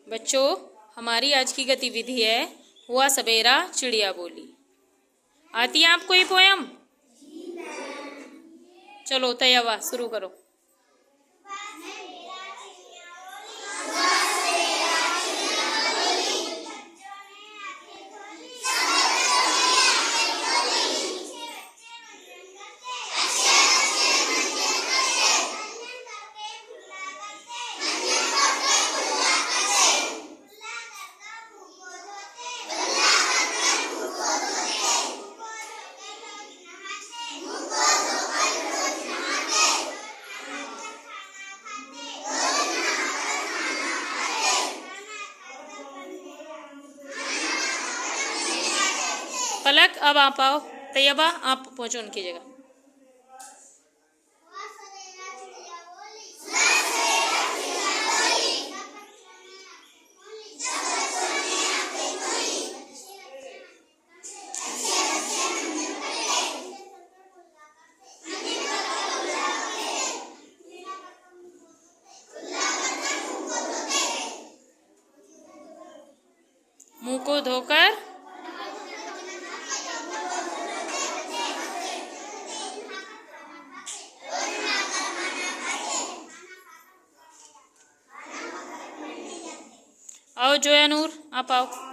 बच्चों, हमारी आज की गतिविधि है हुआ सवेरा चिड़िया बोली। आती है आपको ये पोयम? चलो तैयार, शुरू करो। पलक, अब आप आओ। तैयबा, आप पहुंचो उनकी जगह। मुंह को धोकर आओ जोया नूर, आप आओ।